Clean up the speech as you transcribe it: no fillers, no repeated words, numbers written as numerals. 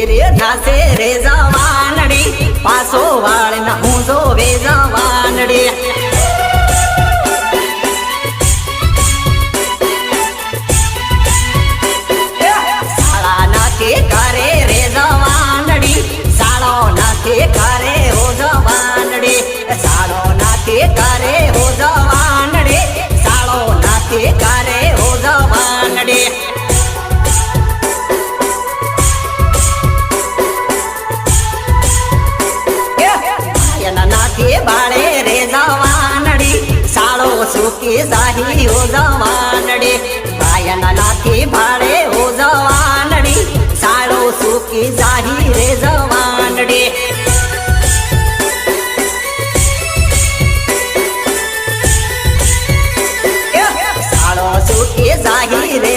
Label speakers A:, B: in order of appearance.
A: રે નાસે રે જવાનડી પાસો વાળ ના હું જો વે જવાનડી સાળા નાથી કરે રે જવાનડી સાળો નાથી કરે હો જવાનડી સાળો નાથી કરે હો જવાનડી સાળો નાથી કરે હો જવાનડી નાથી બાળે રે જવાનડી સાળો સુકી જાહી હો જવાનડી ભાયના નાથી ભાળે હો જવાનડી સાળો સુકી જાહી રે જવાનડી સાળો સુકી જાહી રે